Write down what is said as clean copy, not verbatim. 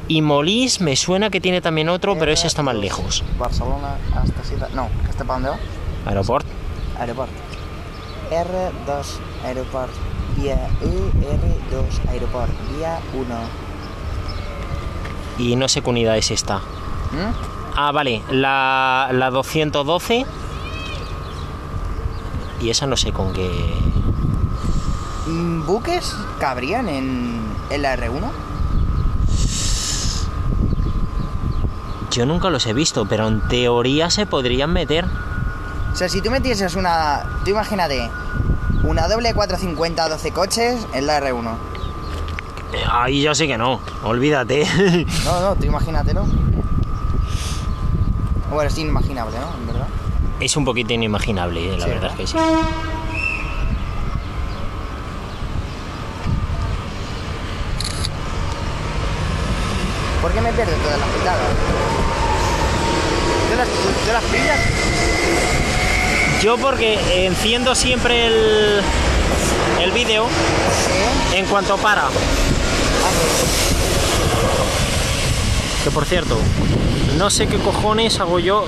Y Molís me suena que tiene también otro, pero ese está más lejos. Barcelona hasta Ciudad... No, ¿este para dónde va? Aeroport. Aeroport. R2, aeroport. Vía R2, aeroport. Vía 1. Y no sé qué unidad es esta. Ah, vale, la 212. Y esa no sé con qué... ¿Buques cabrían en la R1? Yo nunca los he visto, pero en teoría se podrían meter. O sea, si tú metieses una... Tú imagínate, una doble 450 12 coches en la R1. Ahí ya sé que no, olvídate. No, tú imagínatelo. Bueno, es inimaginable, ¿no? En verdad. Es un poquito inimaginable, la Sí, verdad es que sí. ¿Por qué me pierdo todas las pitadas? ¿Tú las pillas? Yo porque enciendo siempre el vídeo Sí. en cuanto para. Que por cierto, no sé qué cojones hago yo.